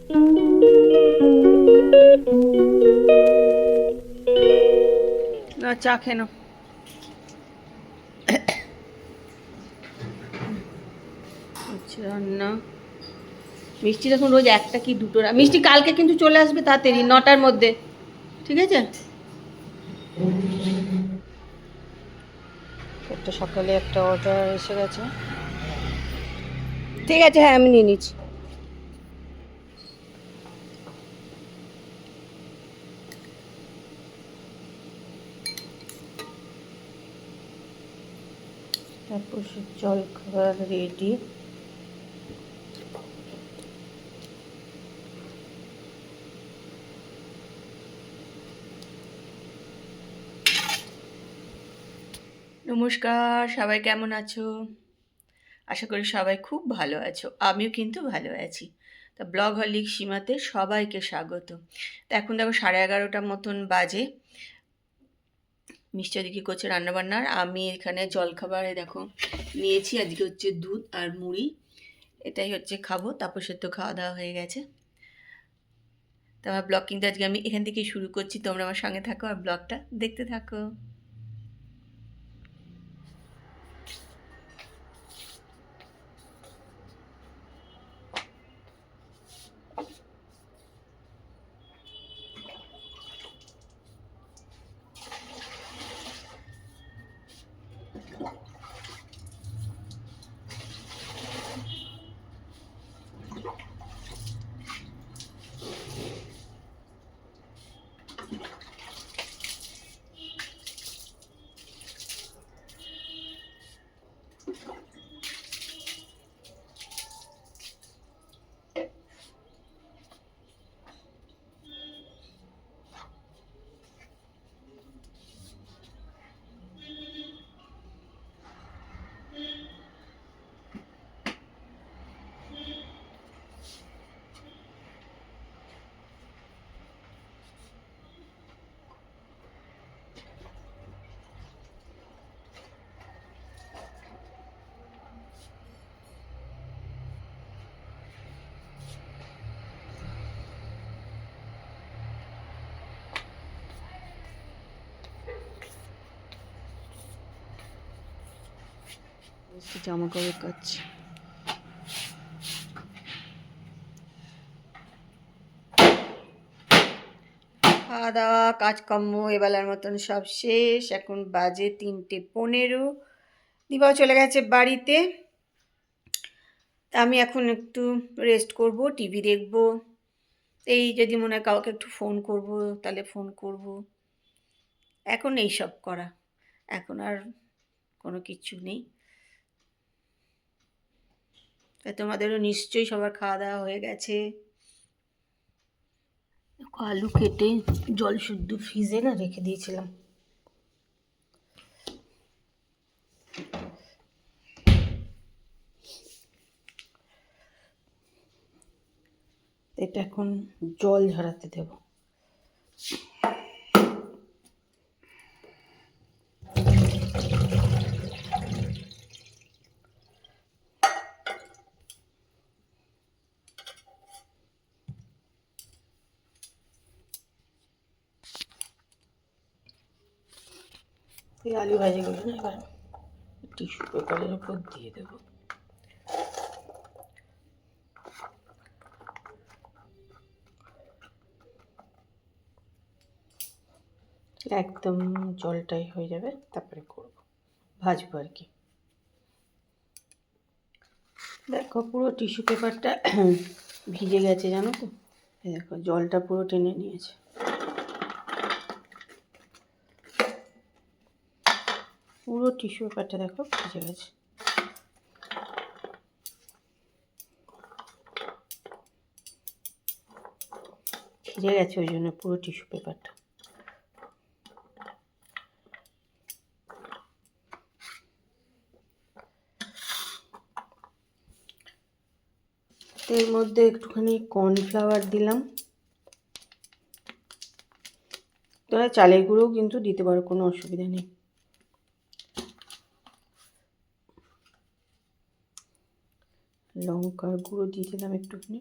না চা খেয়ে নাও। আচ্ছা রান্না মিষ্টি দেখুন রোজ একটা কি দুটো মিষ্টি কালকে কিন্তু চলে আসবে তাড়াতাড়ি 9টার মধ্যে, ঠিক আছে? একটা সকালে একটা অর্ডার এসে গেছে, ঠিক আছে হ্যাঁ আমি নিয়ে নিচ্ছি। তারপর জল খাবার রেডি। নমস্কার, সবাই কেমন আছো? আশা করি সবাই খুব ভালো আছো, আমিও কিন্তু ভালো আছি। তা ব্লগ হলিক সীমাতে সবাইকে স্বাগত। তা এখন দেখো 11:30 মতন বাজে। মিষ্টি দিকে করছে রান্নাবান্নার, আমি এখানে জলখাবারে দেখো নিয়েছি আজকে হচ্ছে দুধ আর মুড়ি, এটাই হচ্ছে খাবো। তারপর সে তো খাওয়া দাওয়া হয়ে গেছে। তো আমার ব্লগ কিন্তু আজকে আমি এখান থেকেই শুরু করছি, তোমরা আমার সঙ্গে থাকো আর ব্লগটা দেখতে থাকো। জামা কাপড় কাচ্ছি। খাওয়া দাওয়া কাজকর্ম এবেলার মতন সব শেষ, এখন বাজে 3:15। দিবাও চলে গেছে বাড়িতে। তা আমি এখন একটু রেস্ট করব, টিভি দেখব, এই যদি মনে হয় কাউকে একটু ফোন করব তাহলে ফোন করব। এখন এই সব করা, এখন আর কোনো কিছু নেই। তা তোমাদেরও নিশ্চয়ই সবার খাওয়া দাওয়া হয়ে গেছে। আলু কেটে জল শুদ্ধ ফ্রিজে না রেখে দিয়েছিলাম। এটা এখন জল ঝরাতে দেব। এই আলু ভাজিগুলো না এবার টিস্যু পেপারের উপর দিয়ে দেবো। একদম জলটাই হয়ে যাবে, তারপরে করব, ভাজবো আর কি। দেখো পুরো টিস্যু পেপারটা ভিজে গেছে জানো তো, এই দেখো জলটা পুরো টেনে নিয়েছে। পুরো টিস্যু পেপারটা দেখো ভিজে গেছে। ভিজে গেছে ওই জন্য পুরো টিস্যু পেপারটা। এর মধ্যে একটুখানি কর্নফ্লাওয়ার দিলাম, তোমরা চালের গুঁড়োও কিন্তু দিতে পারো, কোনো অসুবিধা নেই। লঙ্কার গুঁড়ো দিয়ে দিলাম একটুখানি।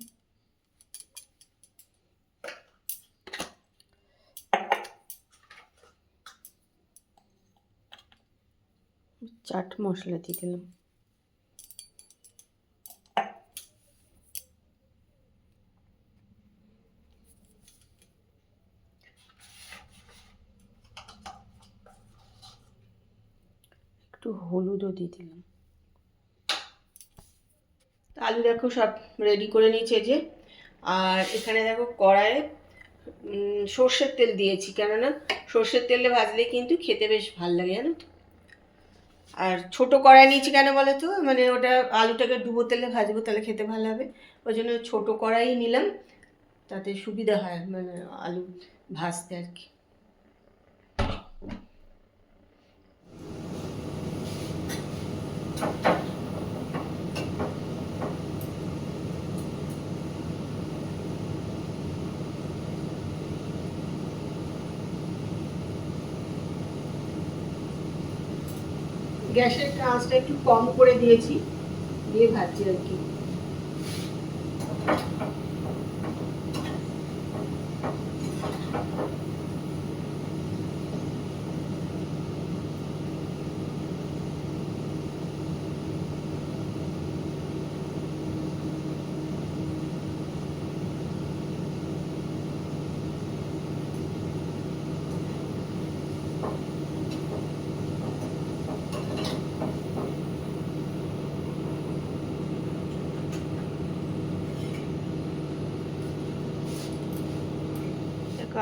চাট মশলা দিয়ে দিলাম। একটু হলুদও দিয়ে দিলাম। আলু দেখো সব রেডি করে নিয়েছে যে। আর এখানে দেখো কড়াইয়ে সর্ষের তেল দিয়েছি, কেননা সর্ষের তেলে ভাজলে কিন্তু খেতে বেশ ভালো লাগে, জানো তো। আর ছোট কড়াই নিয়েছি কেন বলো তো, মানে ওটা আলুটাকে ডুবো তেলে ভাজবো, তাহলে খেতে ভালো হবে। ওই জন্য ছোট কড়াই নিলাম, তাতে সুবিধা হয় মানে আলু ভাজতে আর কি। গ্যাসের আঁচটা একটু কম করে দিয়েছি, দিয়ে ভাজছি আর কি।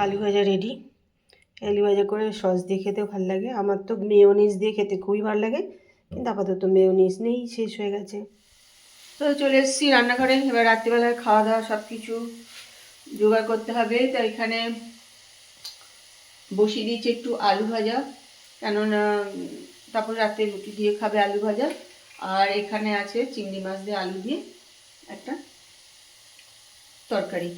আলু ভাজা রেডি। আলু ভাজা করে সস দিয়ে খেতে ভালো লাগে। আমার তো মেয়োনিজ দিয়ে খেতে খুবই ভালো লাগে, কিন্তু আপাতত মেয়োনিজ নেই, শেষ হয়ে গেছে। তো চলে এসেছি রান্নাঘরে। এবার রাত্রিবেলায় খাওয়া দাওয়া সব কিছু জোগাড় করতে হবে। তো এখানে বসিয়ে দিয়েছি একটু আলু ভাজা, কেননা তারপর রাতে রুটি দিয়ে খাবে আলু ভাজা। আর এখানে আছে চিংড়ি মাছ দিয়ে আলু দিয়ে একটা তরকারি।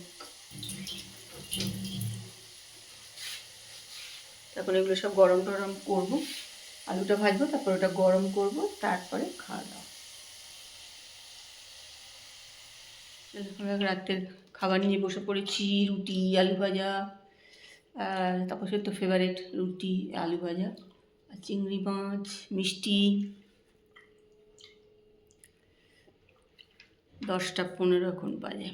তারপরে এগুলো সব গরম টরম করবো, আলুটা ভাজবো, তারপর ওটা গরম করব, তারপরে খাওয়া দাওয়া। রাতের খাবার নিয়ে বসে পড়েছি, রুটি আলু ভাজা। তাপসের তো ফেভারিট রুটি আলু ভাজা আর চিংড়ি মাছ, মিষ্টি। 10টা 15 এখন বাজে।